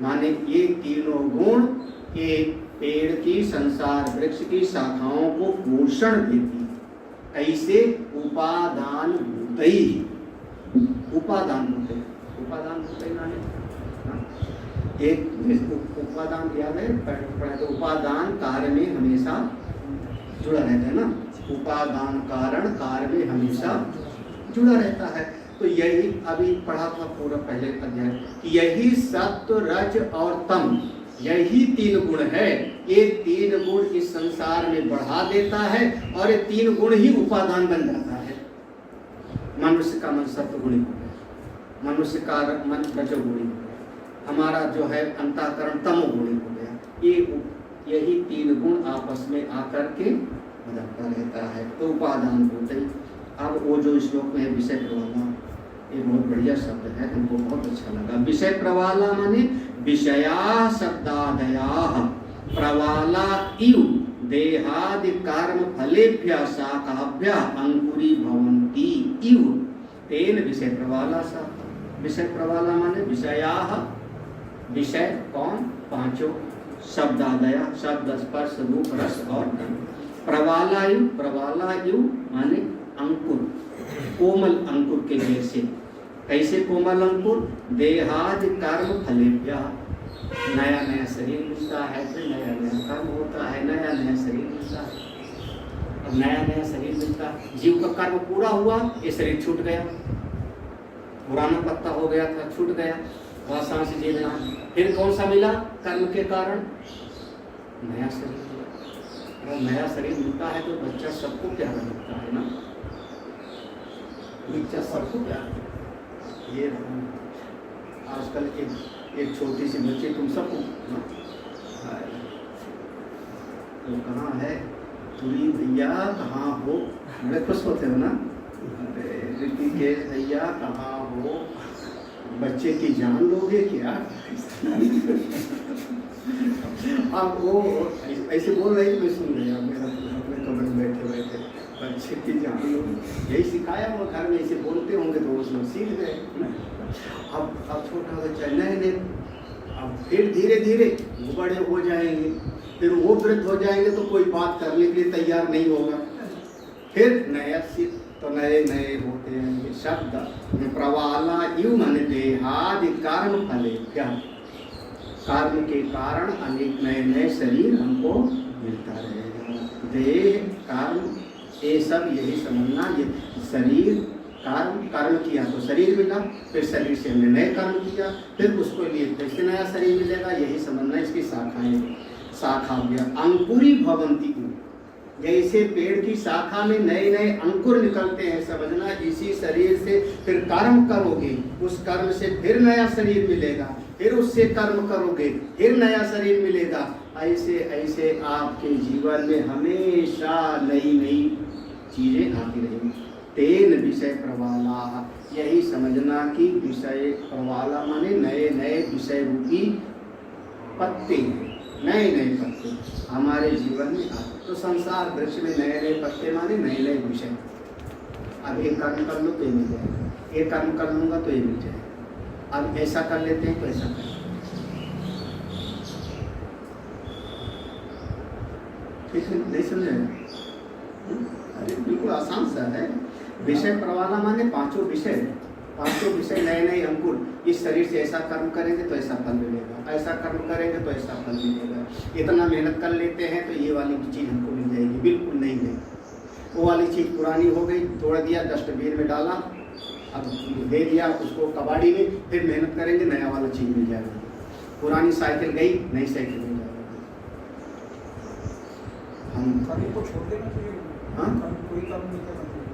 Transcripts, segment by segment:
माने ये तीनों गुण एक पेड़ की, संसार वृक्ष की शाखाओं को पोषण देती। कैसे? उपादान भूतई। उपादान भूतई, उपादान भूतई माने एक उपादान याद है पढ़ा तो, उपादान कार्य में हमेशा जुड़ा रहता है ना, उपादान कारण कार्य में हमेशा जुड़ा रहता है। तो यही अभी पढ़ा था पूरा पहले अध्याय, यही सत्व रज और तम, यही तीन गुण है। ये तीन गुण इस संसार में बढ़ा देता है और ये तीन गुण ही उपादान बन जाता है। मनुष्य का मन सत्वगुणी हो गया, मनुष्य का मन रजोगुणी हो गया, हमारा जो है अंतःकरण तमोगुणी हो गया। यही तीन गुण आपस में आकर के बदलता रहता है, तो उपादान होते। अब वो जो श्लोक में है विषय प्रवाला, ये बहुत बढ़िया शब्द है, हमको बहुत अच्छा लगा। विषय प्रवाला माने विषया शब्दादया प्रवाला इव देहादि कर्म फलेभ्य शाखाभ्य अंकुरी भवन्ति इव तेन विषय प्रवाला सा। विषय प्रवाला माने विषया, विषय कौन? पांचों, शब्दादया शब्द स्पर्श रूप रस और गंध। प्रवालायु, प्रवालायु माने अंकुर, कोमल अंकुर के जैसे। कैसे कोमल अंकुर? देहादि कर्म फलेभ्य, नया नया शरीर मिलता है, फिर नया नया कर्म होता है, नया नया शरीर मिलता है। अब नया नया शरीर मिलता है, जीव का कर्म पूरा हुआ, ये शरीर छूट गया, पुराना पत्ता हो गया था, छूट गया, वह सांस जीना, फिर कौन सा मिला? कर्म के कारण नया शरीर। अगर नया शरीर मिलता है तो बच्चा सबको प्यारा लगता है ना, बच्चा सबको प्यारा। ये आजकल एक छोटी सी बच्ची तुम सबको तो कहाँ है तुरी भैया, कहाँ हो, बड़े खुश होते हो ना, ऋषिकेश भैया कहाँ हो, बच्चे की जान लोगे क्या? अब वो ऐसे बोल रहे थे, मैं सुन रही अपने कमरे में बैठे बैठे, बच्चे की जान लोगे, यही सिखाया वो घर में, ऐसे बोलते होंगे तो उसमें सीख गए। अब छोटा बच्चा नए नए, अब फिर धीरे धीरे वो बड़े हो जाएंगे, फिर वो वृद्ध हो जाएंगे तो कोई बात करने के लिए तैयार नहीं होगा, फिर नया सीख तो नए नए होते हैं शब्द। प्रवाला यू मन देहादि कर्म फलेभ्य, कर्म के कारण अनेक नए नए शरीर हमको मिलता रहेगा। देह कर्म ये सब यही समझना, ये शरीर कर्म किया तो शरीर मिला, फिर शरीर से हमने नए कर्म किया, फिर उसको लिए फिर से नया शरीर मिलेगा, यही समझना। इसकी शाखाएं शाखाभ्य अंकुरी भवन्ति, जैसे पेड़ की शाखा में नए नए अंकुर निकलते हैं, समझना इसी शरीर से फिर कर्म करोगे, उस कर्म से फिर नया शरीर मिलेगा, फिर उससे कर्म करोगे, फिर नया शरीर मिलेगा। ऐसे ऐसे आपके जीवन में हमेशा नई नई चीजें आती रहेंगी। तेन विषय प्रवाला, यही समझना कि विषय प्रवाला माने नए नए विषय रूपी पत्ते, नए नए पत्ते हमारे जीवन में आते। तो संसार वृक्ष में नए नए पत्ते माने नए नए विषय। अब एक कर्म कर लो तो ये मिल जाएगा, एक कर्म कर लूँगा तो ये मिल जाएगा, अब ऐसा कर लेते हैं तो ऐसा कर। ठीक है, नहीं समझे? अरे बिल्कुल आसान सा है। विषय प्रवाला माने पांचों विषय, पांचों विषय नए नए अंकुर। इस शरीर से ऐसा कर्म करेंगे तो ऐसा फल मिलेगा, ऐसा कर्म करेंगे तो ऐसा फल मिलेगा, इतना मेहनत कर लेते हैं तो ये वाली चीज़ हमको मिल जाएगी। बिल्कुल नहीं है, वो वाली चीज़ पुरानी हो गई, तोड़ दिया, डस्टबिन में डाला, अब दे दिया उसको कबाड़ी में, फिर मेहनत करेंगे नया वाला चीज़ मिल जाएगा। पुरानी साइकिल गई, नई साइकिल मिल जाएगी। हम को छोड़ देना चाहिए। हाँ, कोई काम नहीं करना चाहिए।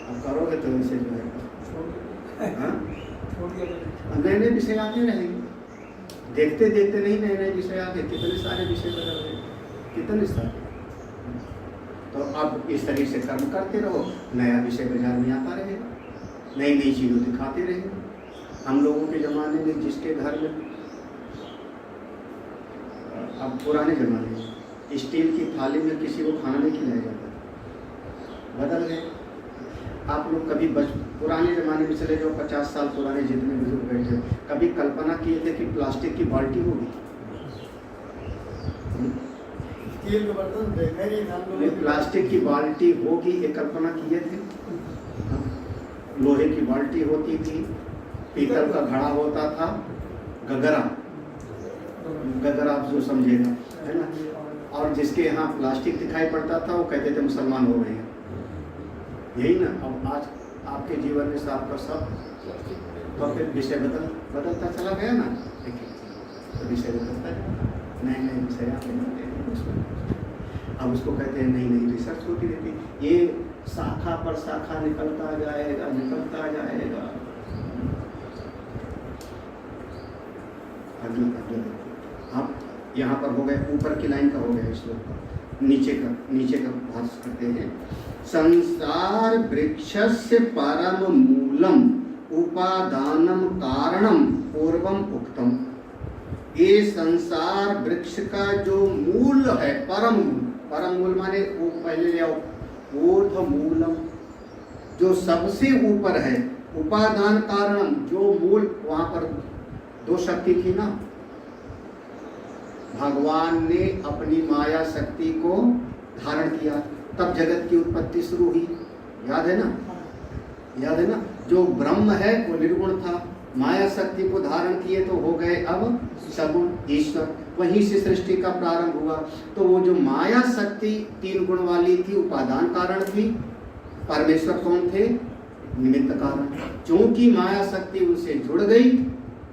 अब करोगे तो वैसे जो है नए नए विषय आते रहेंगे, देखते देखते नहीं नए नए विषय आते, कितने सारे विषय बदल रहे, कितने सारे। तो अब इस तरीके से कर्म करते रहो, नया विषय बाजार में आता रहेगा, नई नई चीज़ों दिखाते रहेंगे। हम लोगों के ज़माने में जिसके घर में, अब पुराने ज़माने में स्टील की थाली में किसी को खाना नहीं खिलाया जाता, बदल गए। आप लोग कभी पुराने ज़माने में चले जाओ, 50 साल पुराने जितने बुजुर्ग बैठे, कभी कल्पना किए थे कि प्लास्टिक की बाल्टी होगी? स्टील के बर्तन देखे नहीं हम लोग। प्लास्टिक की बाल्टी होगी ये कल्पना किए थे? लोहे की बाल्टी होती थी, पीतल का घड़ा होता था, गगरा, गगरा आप जो समझेगा, है ना। और जिसके यहाँ प्लास्टिक दिखाई पड़ता था वो कहते थे मुसलमान हो गए हैं। यही ना। अब आज आपके जीवन में सब का सब तो फिर विषय बदलता चला गया ना। देखिए तो विषय बदलता है, नए नए विषय आते रहते हैं उसमें। अब उसको कहते हैं नई नई रिसर्च होती रहती, ये शाखा पर शाखा निकलता जाएगा। अगले अब यहाँ पर हो गए, ऊपर की लाइन का हो गया, श्लोक का नीचे का भाष्य करते हैं। संसार वृक्षस्य परम मूलम उपादानम कारणम पूर्वम उक्तम। ये संसार वृक्ष का जो मूल है, परम मूल माने वो पहले ले आओ, ऊर्ध्व मूलम जो सबसे ऊपर है, उपादान कारणम जो मूल, वहां पर दो शक्ति थी ना। भगवान ने अपनी माया शक्ति को धारण किया, तब जगत की उत्पत्ति शुरू हुई। याद है ना। जो ब्रह्म है वो निर्गुण था, माया शक्ति को धारण किए तो हो गए अब सगुण ईश्वर। वहीं से सृष्टि का प्रारंभ हुआ। तो वो जो माया शक्ति 3 गुण वाली थी, उपादान कारण थी। परमेश्वर कौन थे? निमित्त कारण। क्योंकि माया शक्ति उनसे जुड़ गई,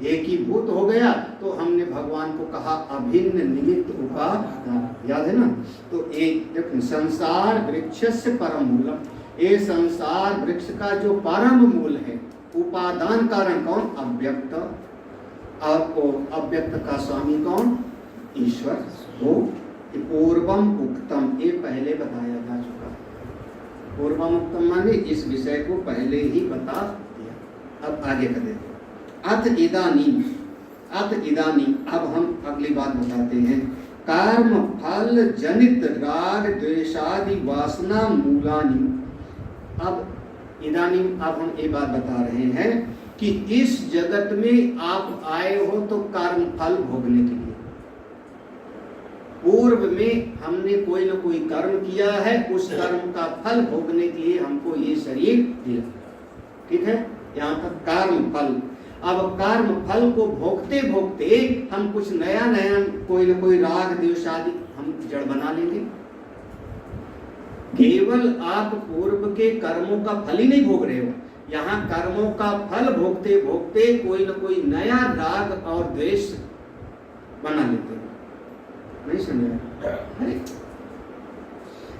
एकीभूत हो गया, तो हमने भगवान को कहा अभिन्न निमित्त उपादान। याद है ना। तो एक संसार वृक्षस्य परम मूलम, ये संसार वृक्ष का जो परम मूल है, उपादान कारण कौन? अव्यक्त। आपको अव्यक्त का स्वामी कौन? ईश्वर हो। पूर्वम उक्तम, ये पहले बताया जा चुका। पूर्वम उक्तम माने इस विषय को पहले ही बता दिया। अब आगे कर देते। अथ इदानीम, अब हम अगली बात बताते हैं। कर्म फल जनित राग द्वेषादि वासना मूलानि। अब इदानीम, अब हम ये बात बता रहे हैं कि इस जगत में आप आए हो तो कर्म फल भोगने के लिए। पूर्व में हमने कोई न कोई कर्म किया है, उस कर्म का फल भोगने के लिए हमको ये शरीर दिया। ठीक है, यहाँ तक कर्म फल। अब कर्म फल को भोगते भोगते हम कुछ नया कोई न कोई राग द्वेष आदि हम जड़ बना लेंगे। केवल आप पूर्व के कर्मों का फल ही नहीं भोग रहे हो, यहाँ कर्मों का फल भोगते भोगते कोई न कोई नया राग और द्वेष बना लेते हो। नहीं समझे?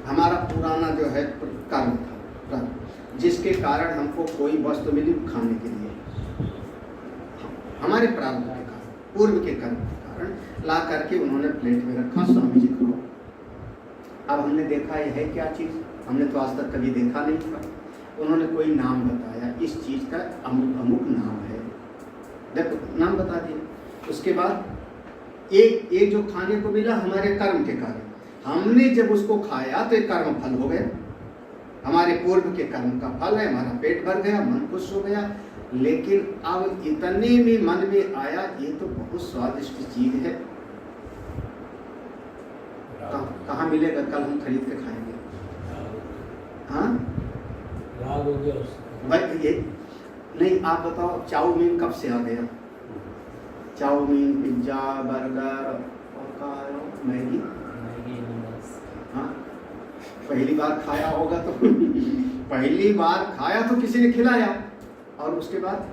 हमारा पुराना जो है कर्म था, जिसके कारण हमको कोई वस्तु मिली खाने के लिए, हमारे प्रारब्ध के कारण, पूर्व के कर्म के कारण ला करके उन्होंने प्लेट में रखा, स्वामी जी को। अब हमने देखा यह है क्या चीज़, हमने तो आज तक कभी देखा नहीं था। उन्होंने कोई नाम बताया, इस चीज़ का अमुक नाम है, देखो नाम बता दिया। उसके बाद एक जो खाने को मिला हमारे कर्म के कारण, हमने जब उसको खाया तो एक कर्म फल हो गया, हमारे पूर्व के कर्म का फल है। हमारा पेट भर गया, मन खुश हो गया। लेकिन अब इतने में मन में आया ये तो बहुत स्वादिष्ट चीज है, कहाँ मिलेगा, कल हम खरीद के खाएंगे। हाँ भाई ये नहीं, आप बताओ चाउमीन कब से आ गया? चाउमीन, पिज्जा, बर्गर और मैगी। हाँ, पहली बार खाया होगा तो पहली बार खाया तो किसी ने खिलाया, और उसके बाद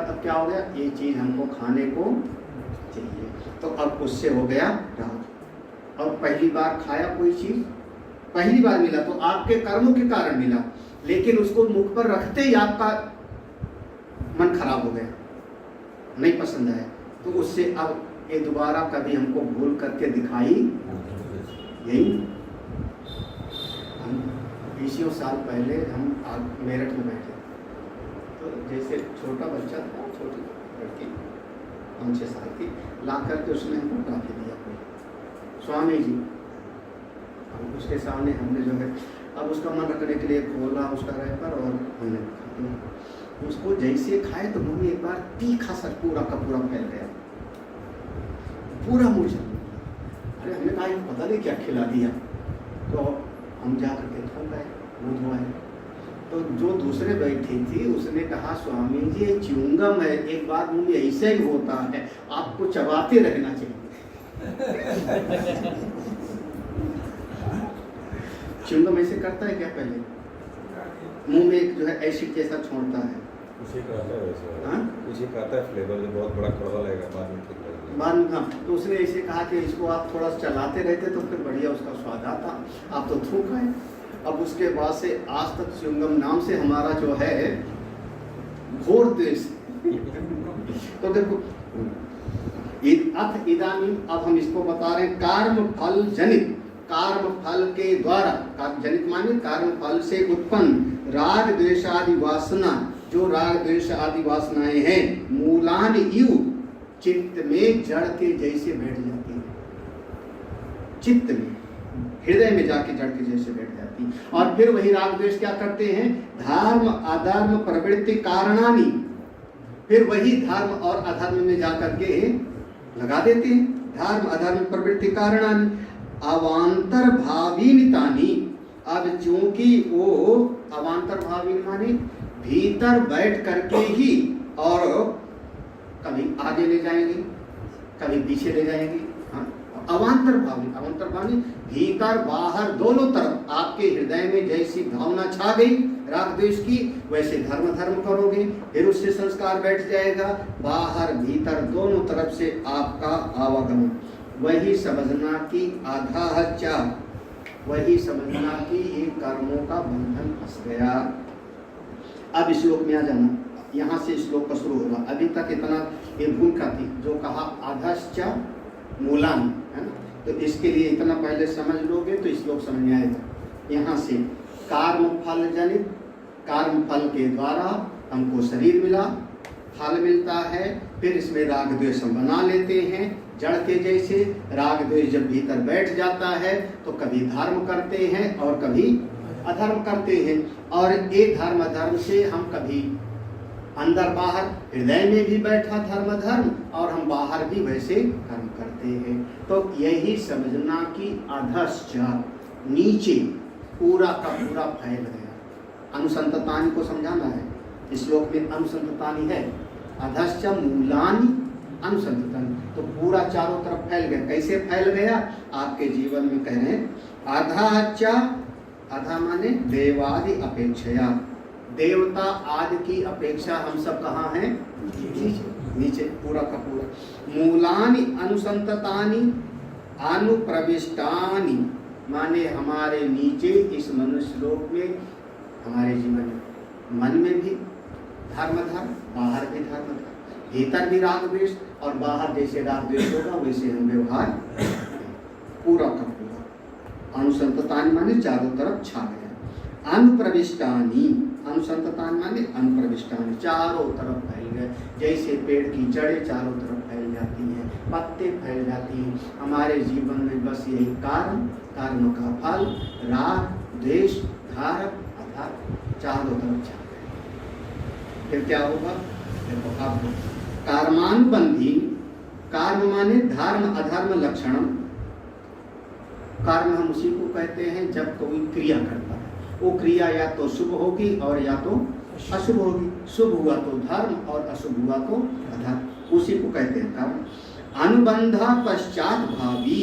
अब क्या हो गया? ये चीज हमको खाने को चाहिए, तो अब उससे हो गया राग। और पहली बार खाया कोई चीज, पहली बार मिला तो आपके कर्मों के कारण मिला, लेकिन उसको मुख पर रखते ही आपका मन खराब हो गया, नहीं पसंद आया, तो उससे अब ये दोबारा कभी हमको भूल करके दिखाई। यही 20 साल पहले हम मेरठ में बैठे, तो जैसे छोटा बच्चा था, छोटी लड़की 5-6 साल की, ला करके उसने हमको काफी दिया कोई स्वामी जी। अब उसके सामने हमने जो है, अब उसका मन रखने के लिए खोला उसका रैपर और हमने उसको जैसे खाए तो मुंह में एक बार तीखा सा पूरा का पूरा फैल गया, पूरा मुंह चल। अरे हमने कहा ये पता नहीं क्या खिला दिया, तो हम जा करके थक गए, मुँह धोए। तो जो दूसरे बैठी थी उसने कहा स्वामी जी ये च्युइंगम है, एक बार मुंह में ऐसे ही होता है, आपको चबाते रहना चाहिए। च्युइंगम ऐसे करता है क्या? पहले मुंह में जो है एसिड जैसा छोड़ता है, उसी का आता है वैसे। हाँ? उसी का आता है फ्लेवर, जो बहुत बड़ा कड़वा लगेगा बाद में ठीक लगेगा। बाद में हाँ, तो उसने ऐसे कहा कि इसको आप थोड़ा चलाते रहते तो फिर बढ़िया उसका स्वाद आता। आप तो थूक आए। अब उसके बाद से आज तक च्युइंगम नाम से हमारा जो है घोर द्वेष। तो देखो अथ इदानीम, अब हम इसको बता रहे हैं कर्म फल जनित, कर्म फल के द्वारा, जनित माने कर्म फल से उत्पन्न राग द्वेष आदि वासना, जो राग द्वेष आदि वासनाएं हैं, मूलान इव चित्त में जड़ के जैसे बैठ जाती है, चित्त में हृदय में जाके जड़ के जैसे बैठ जाती है। और फिर वही राग द्वेष क्या करते हैं? धर्म अधर्म प्रवृत्ति कारणानि, फिर वही धर्म और अधर्म में जाकर के लगा देते हैं। धर्म अधर्म प्रवृत्ति कारणानि अवांतर भाविनितानि। अब चूंकि वो अवांतर भावी माने भीतर बैठ करके ही, और कभी आगे ले जाएंगे कभी पीछे ले जाएंगे। हाँ, अवांतर भावी भीतर बाहर दोनों तरफ आपके हृदय में जैसी भावना छा गई राग द्वेष की, वैसे धर्म करोगे, फिर उससे संस्कार बैठ जाएगा, बाहर भीतर दोनों तरफ से आपका आवागमन। वही समझना कि आधा, वही समझना कि ये कर्मों का बंधन फंस गया। अब श्लोक में आ जाना, यहाँ से श्लोक का शुरू होगा। अभी तक इतना ये भूमिका थी जो कहा आधाश्च मूलान, है ना, तो इसके लिए इतना पहले समझ लोगे तो श्लोक समझ में आएगा। यहाँ से कर्म फल जनित, कर्म फल के द्वारा हमको शरीर मिला, फल मिलता है, फिर इसमें राग द्वेष हम बना लेते हैं जड़ के जैसे। राग द्वेष जब भीतर बैठ जाता है तो कभी धर्म करते हैं और कभी अधर्म करते हैं, और एक धर्म अधर्म से हम कभी अंदर बाहर हृदय में भी बैठा धर्म और हम बाहर भी वैसे कर्म करते हैं। तो यही समझना कि अधश्च नीचे पूरा का पूरा फैल गया। अनुसंततानि को समझाना है, श्लोक में अनुसंततानि है, अधश्च मूलानि अनुसंततानि, तो पूरा चारों तरफ फैल गया। कैसे फैल गया? आपके जीवन में कह रहे हैं अधश्च, अधा माने देवादि अपेक्षया, देवता आदि की अपेक्षा हम सब कहाँ हैं? नीचे पूरा का पूरा। मूलानि अनुसंततानि अनुप्रविष्टानि, माने हमारे नीचे इस मनुष्य लोक में, हमारे जीवन में, मन में भी धर्म, बाहर भी धर्म, भीतर भी राग द्वेष, और बाहर जैसे राग द्वेष होगा वैसे हम व्यवहार, पूरा का पूरा। अनुसंततानि माने चारों तरफ छा गया। अनुप्रविष्टानि, अनुसंततानि माने अनुप्रविष्टानि, चारों तरफ फैल गए। जैसे पेड़ की जड़ें चारों तरफ फैल जाती हैं, पत्ते फैल जाती हैं, हमारे जीवन में बस यही कारण का फल राग द्वेष धारक अर्थात चारों तरफ छा गए। फिर क्या होगा? देखो आप कर्मानुबंधी, कर्म माने धर्म अधर्म लक्षणम, कर्म हम उसी को कहते हैं जब कोई क्रिया करता है, वो क्रिया या तो शुभ होगी और या तो अशुभ होगी। शुभ हुआ तो धर्म और अशुभ हुआ तो अधर्म, उसी को कहते हैं कर्म। अनुबंध पश्चात भावी,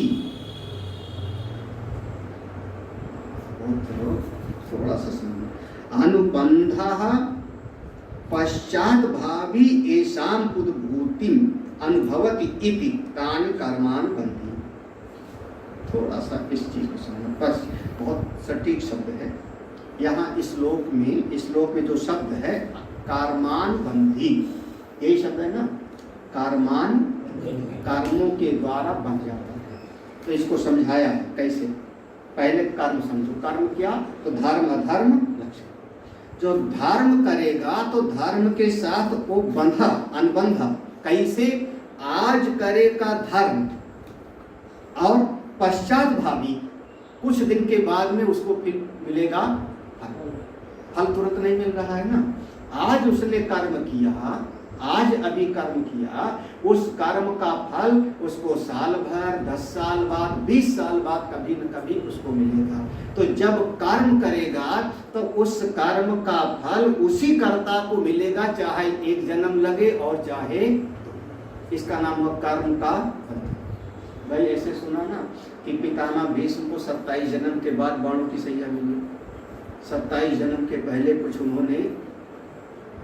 थोड़ा सा सुनिए। अनुबंध पश्चात भावी एषाम उद्भूतिम अनुभवति इति तानि कर्मानुबंधी। थोड़ा सा इस चीज को समझना, बस बहुत सटीक शब्द है। यहाँ इस श्लोक में जो शब्द है कर्मानुबंधी, यही शब्द है ना, कर्मान, कर्मों के द्वारा बन जाता है। तो इसको समझाया है कैसे? पहले कर्म समझो, कर्म क्या? तो धर्म अधर्म लक्षण। जो धर्म करेगा तो धर्म के साथ वो बंधा, अनुबंधा, कैसे? आज करेगा धर्म और पश्चात भावी, कुछ दिन के बाद में उसको फिर मिलेगा फल तुरंत नहीं मिल रहा है ना। आज उसने कर्म किया, आज अभी कर्म किया, उस कर्म का फल उसको साल भर, 10 साल बाद, 20 साल बाद कभी न कभी उसको मिलेगा। तो जब कर्म करेगा तो उस कर्म का फल उसी कर्ता को मिलेगा, चाहे एक जन्म लगे और चाहे, इसका नाम हुआ कर्म का फल। भाई ऐसे सुना ना कि पितामह भीष्म को 27 जन्म के बाद बाणों की सैया मिली। 27 जन्म के पहले कुछ उन्होंने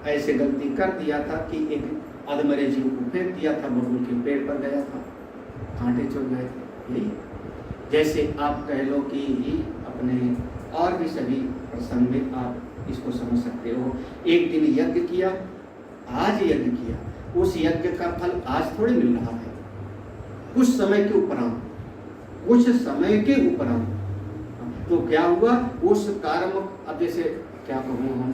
ऐसे गलती कर दिया था कि एक अधमरे जीव को फेंक दिया था, बबूल के पेड़ पर गया था, कांटे चुभ गए थे। यही जैसे आप कह लो कि अपने और भी सभी प्रसंग में आप इसको समझ सकते हो। एक दिन यज्ञ किया, आज यज्ञ किया, उस यज्ञ का फल आज थोड़ी मिल रहा है, कुछ समय के उपरांत, कुछ समय के उपरांत। तो क्या हुआ उस कर्म, अब जैसे क्या कहूँ हम,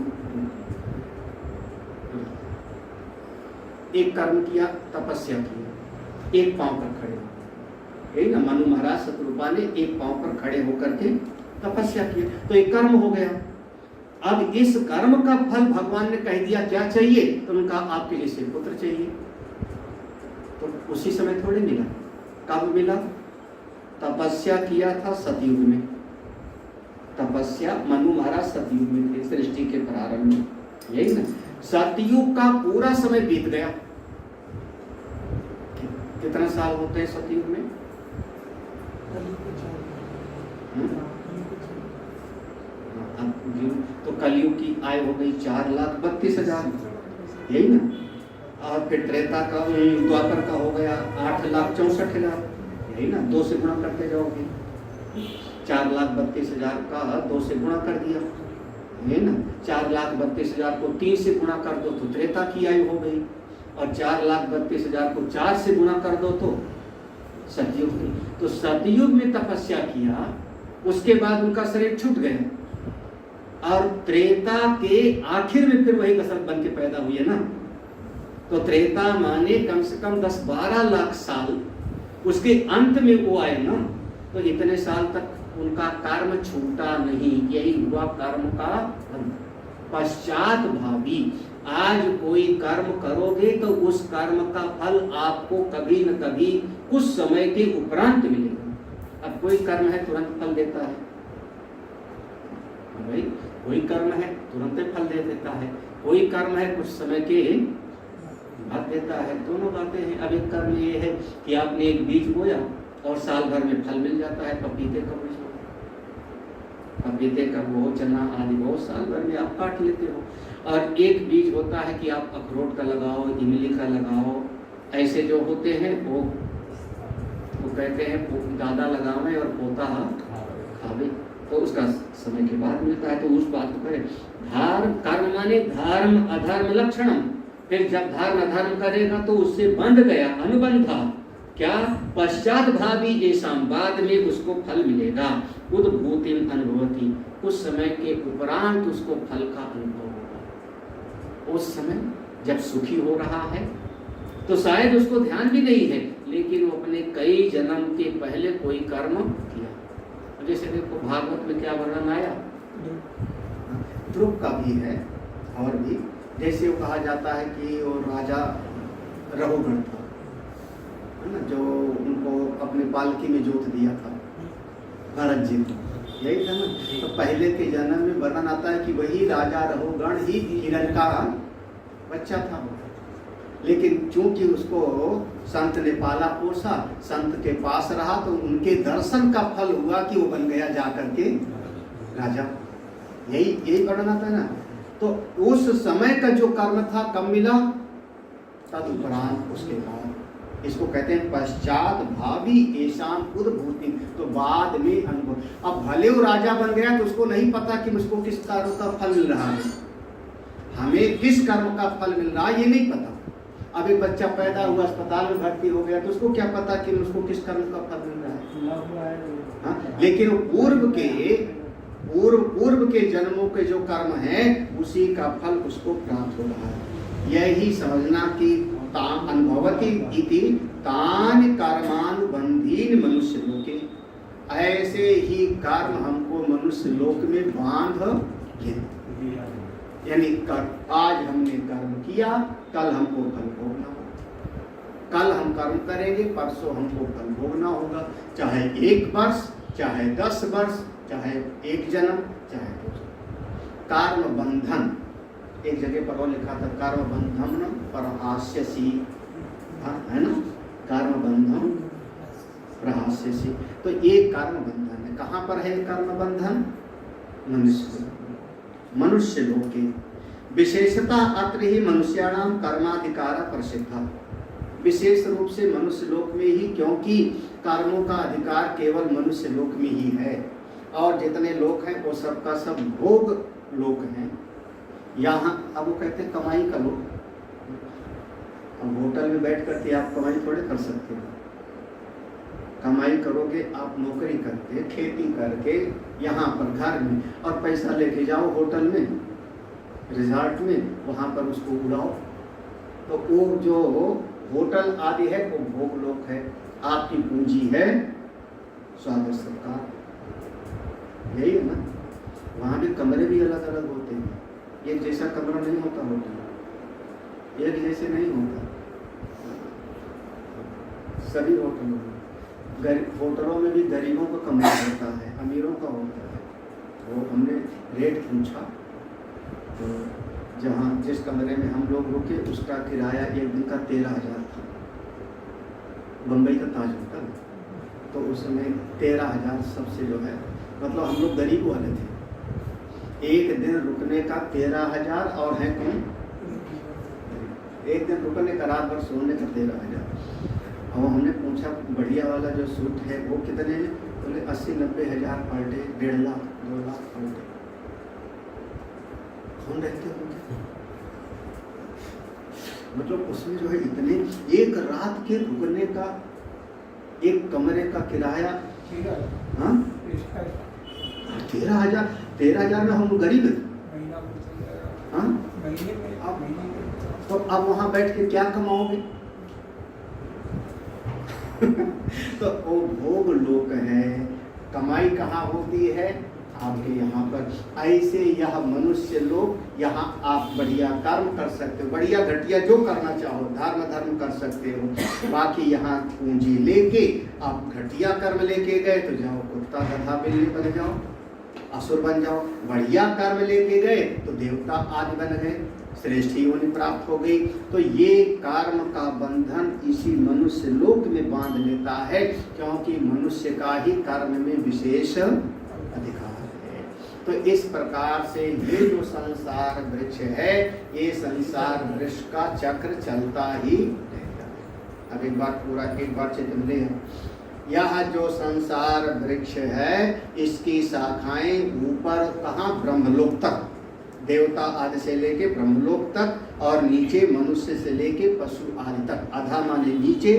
एक कर्म किया, तपस्या किया, एक पांव पर खड़े हो, यही ना मनु महाराज शत्रुपा ने एक पांव पर खड़े होकर के तपस्या किया, तो एक कर्म हो गया। अब इस कर्म का फल भगवान ने कह दिया क्या चाहिए, तो उनका आपके लिए से पुत्र चाहिए। तो उसी समय थोड़ी मिला, कब मिला? तपस्या किया था सतयुग में, तपस्या मनु महाराज सतयुग में थे, सृष्टि के प्रारंभ में, यही ना। सतयुग का पूरा समय बीत गया। कितना साल होते हैं सतयुग में? तो कलयुग की आयु हो गई 4,32,000, यही ना। और फिर त्रेता का, द्वापर का हो गया 8,64,000, यही ना। 2 से गुणा करते जाओगे, 4,32,000 का 2 से गुणा कर दिया, यही ना। 4,32,000 को 3 से गुणा कर दो तो त्रेता की आयु हो गई, और 4,32,000 को 4 से गुणा कर दो तो सतयुग में। तो सतयुग में तपस्या किया, उसके बाद उनका शरीर छूट गया, और त्रेता के आखिर में फिर वही कसरत बन के पैदा हुई है ना। तो त्रेता माने कम से कम 10-12 लाख साल, उसके अंत में वो आए ना। तो इतने साल तक उनका कर्म छूटा नहीं, यही हुआ कर्म का अंत। पश्चात भावी, आज कोई कर्म करोगे तो उस कर्म का फल आपको कभी न कभी कुछ समय के उपरांत मिलेगा। अब कोई कर्म है तुरंत फल देता है भाई, कोई कर्म है तुरंत फल दे देता है, कोई कर्म है कुछ समय के बाद देता है। दोनों बातें हैं। अब एक कर्म ये है कि आपने एक बीज बोया और साल भर में फल मिल जाता है। पपीते का बीज, पपीते का वो, चना आदि बहुत साल भर में आप काट लेते हो। और एक बीज होता है कि आप अखरोट का लगाओ, इमली का लगाओ, ऐसे जो होते हैं वो कहते हैं दादा लगावे और पोता खावे, तो उसका समय के बाद मिलता है। तो उस बात को करें, धर्म कर्म माने धर्म अधर्म लक्षणम। फिर जब धर्म अधर्म करेगा तो उससे बंध गया, अनुबंधा क्या, पश्चात भावी ऐसाम, बाद में उसको फल मिलेगा। उद्भूतिम अनुभवती, उस समय के उपरांत उसको फल का अनुभव होगा। उस समय जब सुखी हो रहा है तो शायद उसको ध्यान भी नहीं है, लेकिन वो अपने कई जन्म के पहले कोई कर्म किया। जैसे देखो भागवत में क्या वर्णन आया, ध्रुव का भी है, और भी जैसे वो कहा जाता है कि वो राजा रघुगण था, है ना, जो उनको अपने पालकी में जोत दिया था भरत जी को, यही था ना। तो पहले के जन्म में वर्णन आता है कि वही राजा रघुगण ही हिरण का बच्चा था, लेकिन चूंकि उसको संत ने पाला पोसा, संत के पास रहा, तो उनके दर्शन का फल हुआ कि वो बन गया जाकर के राजा। यही वर्णन आता है ना। तो उस समय का जो कर्म था कब मिला, तदुपरांत, उसके बाद। इसको कहते हैं पश्चात भावी ऐशाम उद्भूति, तो बाद में अनुभव। अब भले वो राजा बन गया तो उसको नहीं पता कि मुझको किस कर्म का फल मिल रहा है, हमें किस कर्म का फल मिल रहा है ये नहीं पता। अब एक बच्चा पैदा हुआ, अस्पताल में भर्ती हो गया, तो उसको क्या पता कि उसको किस कर्म का फल मिल रहा है। हाँ? लेकिन पूर्व के जन्मों के जो कर्म है उसी का फल उसको प्राप्त हो रहा है। यही समझना कि अनुभवती इति तान कर्मानुबंधीन मनुष्य लोके, ऐसे ही कर्म हमको मनुष्य लोक में बांध ले। यानी आज हमने कर्म किया, कल हमको फल भोगना होगा। कल हम कर्म करेंगे, परसों हमको फल भोगना होगा, चाहे 1 वर्ष, चाहे 10 वर्ष, चाहे 1 जन्म, चाहे 2 जन्म। कर्म बंधन, एक जगह पर और लिखा था कर्म बंधन प्रहास्यसी, है ना, कर्म बंधन प्रहास्यसी। तो ये कर्म बंधन है। कहाँ पर है कर्म बंधन? मनुष्य लोक के। विशेषता अत्र ही मनुष्याणाम कर्माधिकार प्रसिद्ध। विशेष रूप से मनुष्य लोक में ही, क्योंकि कर्मों का अधिकार केवल मनुष्य लोक में ही है, और जितने लोक हैं वो सबका सब भोग लोक हैं। यहाँ अब वो कहते हैं कमाई का लोक। अब होटल में बैठ करके आप कमाई थोड़े कर सकते हो। कमाई करोगे आप नौकरी करके, खेती करके, यहाँ पर घर में, और पैसा लेके जाओ होटल में, रिजॉर्ट में, वहाँ पर उसको उड़ाओ। तो वो जो होटल आदि है वो भोग लोक है। आपकी पूंजी है स्वागत सत्कार, यही है ना। वहाँ भी कमरे भी अलग अलग होते हैं, एक जैसा कमरा नहीं होता होटल, एक जैसे नहीं होता सभी होटलों में। होटलों में भी गरीबों का कमरा होता है, अमीरों का होता है। वो हमने रेट पूछा, तो जहाँ जिस कमरे में हम लोग रुके उसका किराया एक दिन का 13,000 था। बम्बई का ताज होटल, तो उसमें 13,000 सबसे जो है, मतलब हम लोग गरीब वाले थे। एक दिन रुकने का 13,000, और है कौन? एक दिन रुकने का, रात भर सोने का 13,000। और हमने पूछा बढ़िया वाला जो सूट है वो कितने हैं? बोले 80-90 हज़ार per day, 1.5 lakh 2 lakh per day. कौन रहते होंगे? मतलब उसमें जो है इतने, एक रात के रुकने का, एक कमरे का किराया, हाँ 13,000 में हम गरीब हैं। हाँ, तो अब वहाँ बैठ के क्या कमाओगे? तो वो भोग लोक है। कमाई कहाँ होती है? आपके यहाँ पर। ऐसे यह मनुष्य लोग, यहाँ आप बढ़िया कर्म कर सकते हो, बढ़िया घटिया जो करना चाहो, धर्म कर सकते हो। बाकी यहाँ पूंजी लेके आप घटिया कर्म लेके गए तो जाओ कुत्ता गधा बिल्ली बन जाओ, असुर बन जाओ। बढ़िया कर्म लेके गए तो देवता आदि बन गए, श्रेष्ठ योनि प्राप्त हो गई। तो ये कर्म का बंधन इसी मनुष्य लोक में बांध लेता है, क्योंकि मनुष्य का ही कर्म में विशेष अधिकार है। तो इस प्रकार से ये जो संसार वृक्ष है, ये संसार वृक्ष का चक्र चलता ही रहता है। अब एक बार चित्र ले, यह जो संसार वृक्ष है इसकी शाखाएं ऊपर कहाँ? ब्रह्मलोक तक, देवता आदि से लेके ब्रह्मलोक तक, और नीचे मनुष्य से लेके पशु आदि तक। अधा माने नीचे,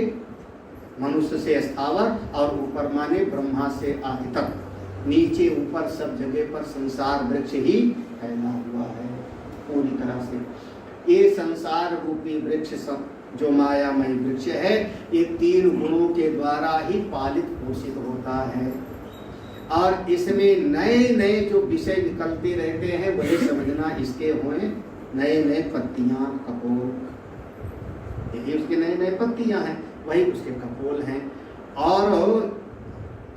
मनुष्य से स्थावर, और ऊपर माने ब्रह्मा से आदि तक। नीचे ऊपर सब जगह पर संसार वृक्ष ही फैला हुआ है पूरी तरह से। ये संसार रूपी वृक्ष सब जो मायामय वृक्ष है, ये 3 गुणों के द्वारा ही पालित पोषित होता है, और इसमें नए नए जो विषय निकलते रहते हैं वही समझना इसके हुए नए नए पत्तियां, कपोल, यही उसके नए नए पत्तियां हैं, वही उसके कपोल हैं। और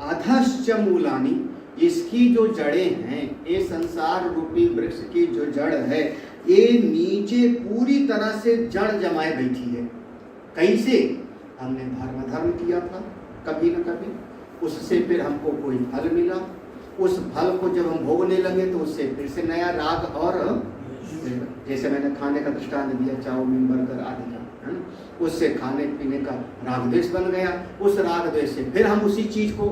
अधश्च मूलानी, इसकी जो जड़ें हैं, ये संसार रूपी वृक्ष की जो जड़ है, ये नीचे पूरी तरह से जड़ जमाए बैठी है। कैसे? हमने धर्म किया था कभी न कभी, उससे फिर हमको कोई फल मिला, उस फल को जब हम भोगने लगे तो उससे फिर से नया राग, और जैसे मैंने खाने का दृष्टांत दिया, चाउमीन बर्गर आदि का, है ना, उससे खाने पीने का राग द्वेष बन गया। उस राग द्वेष से फिर हम उसी चीज को,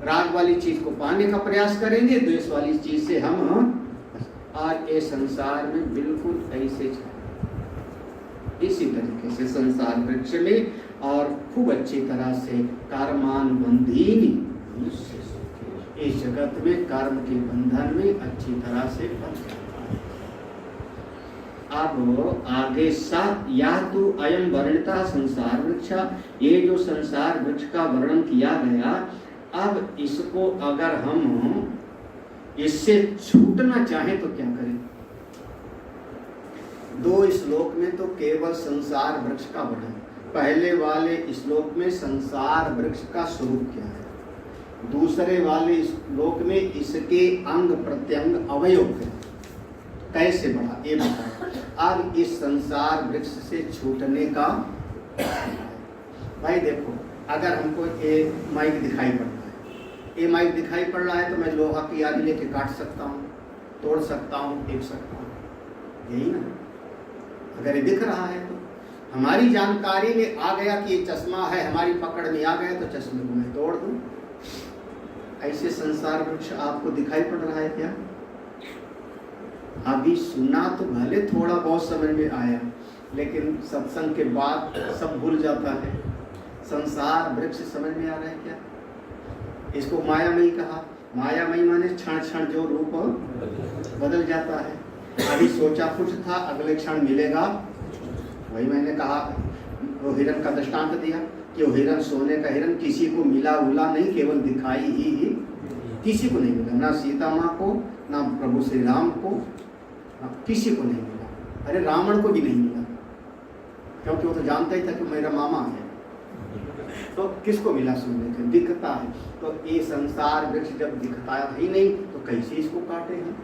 राग वाली चीज को पाने का प्रयास करेंगे, द्वेष वाली चीज से हम। आज ये संसार में बिल्कुल ऐसे इसी तरीके से संसार वृक्ष में, और खूब अच्छी तरह से कर्मानुबंधीनी, इस जगत में कर्म के बंधन में अच्छी तरह से बंध जाता है। अब आगे या तो अयम वर्णिता संसार वृक्ष, ये जो संसार वृक्ष का वर्णन किया गया, अब इसको अगर हम इससे छूटना चाहें तो क्या करें? 2 श्लोक में तो केवल संसार वृक्ष का वर्णन, पहले वाले श्लोक में संसार वृक्ष का स्वरूप क्या है, दूसरे वाले श्लोक में इसके अंग प्रत्यंग अवयव क्या है, कैसे बढ़ा ये बताओ। अब इस संसार वृक्ष से छूटने का, भाई देखो, अगर हमको ये माइक दिखाई पड़ रहा है, ये माइक दिखाई पड़ रहा है तो मैं लोहा की आरी लेके काट सकता हूँ, तोड़ सकता हूँ, फेंक सकता हूँ, यही ना। अगर ये दिख रहा है तो हमारी जानकारी में आ गया कि ये चश्मा है, हमारी पकड़ में आ गया तो चश्मे को मैं तोड़ दूँ। ऐसे संसार वृक्ष आपको दिखाई पड़ रहा है क्या? अभी सुना तो भले थोड़ा बहुत समझ में आया, लेकिन सत्संग के बाद सब भूल जाता है। संसार वृक्ष समझ में आ रहा है क्या? इसको मायामयी कहा। मायामयी माने क्षण क्षण जो रूप बदल जाता है। अभी सोचा कुछ था, अगले क्षण मिलेगा। वही मैंने कहा, वो हिरण का दृष्टांत दिया कि वो हिरण, सोने का हिरण, किसी को मिला उला नहीं, केवल दिखाई ही किसी को नहीं मिला, ना सीता माँ को, ना प्रभु श्री राम को, किसी को नहीं मिला। अरे रावण को भी नहीं मिला, क्योंकि वो तो जानता ही था कि मेरा मामा है। तो किसको मिला सुनने को? दिखता है। तो ये संसार वृक्ष जब दिखता ही नहीं तो कैसे इसको काटे हैं?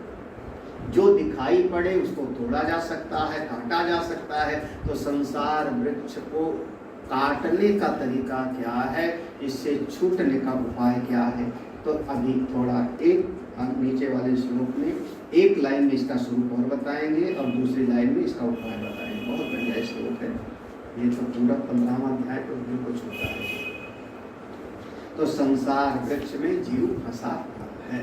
जो दिखाई पड़े उसको तोड़ा जा सकता है, काटा जा सकता है। तो संसार वृक्ष को काटने का तरीका क्या है, इससे छूटने का उपाय क्या है? तो अभी थोड़ा एक नीचे वाले श्लोक में एक लाइन में इसका स्वरूप और बताएंगे और दूसरी लाइन में इसका उपाय बताएंगे। बहुत बढ़िया श्लोक है ये, तो पूरा 15वां अध्याय तो दिल को छूता है। तो संसार वृक्ष में जीव फंसा है।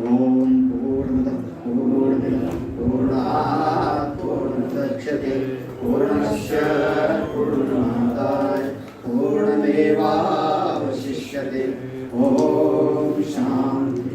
ओम पूर्णमदः पूर्णमिदं पूर्णात् पूर्णमुदच्यते पूर्णस्य पूर्णमादाय पूर्णमेवावशिष्यते। ओम शांति